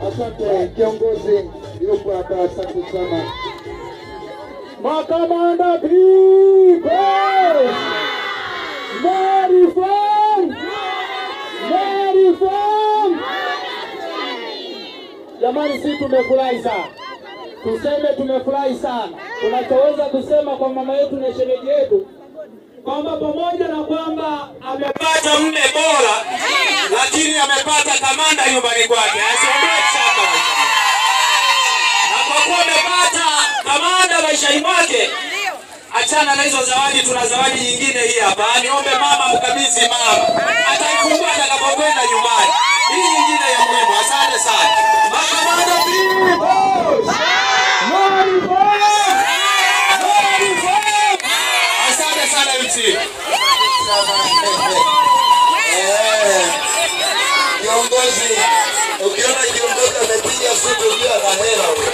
Asante kiongozi yupo hapa, asante sana. Makamanda people! Reform! Jamani, sisi tumefurahi sana. Tuseme tumefurahi sana. Tunachoweza kusema kwa mama yetu na shemeji yetu kwamba pamoja na kwamba amepata mme bora, lakini amepata kamanda nyumbani kwake. Asiondoe shaka. Na kwa kuwa amepata kamanda maishani mwake, achana na hizo zawadi, tuna zawadi nyingine hii hapa. Niombe mama mkabidhi mama. Ataifungua atakapokwenda nyumbani. Hii nyingine ya muhimu. Asante sana. Makamanda people! Asante sana mti. Kiongozi, ukiona kiongozi amepiga sutu jua na hela wewe.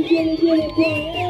Vijana